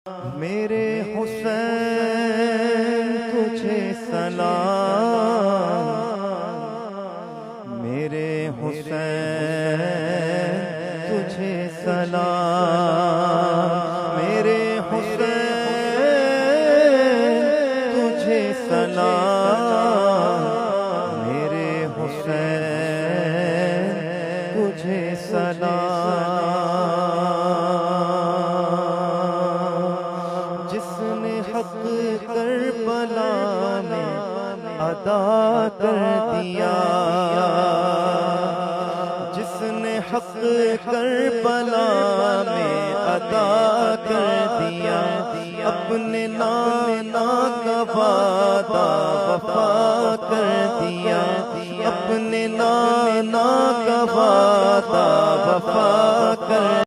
میرے حسین تجھے سلام، میرے حسین تجھے سلام، میرے حسین تجھے سلام، میرے حسین تجھے سلام۔ جس نے حق کربلا میں ادا کر دیا، جس نے حق کربلا میں ادا کر دیا، اپنے نانا کا وعدہ وفا کر دیا، اپنے نانا کا وعدہ وفا کر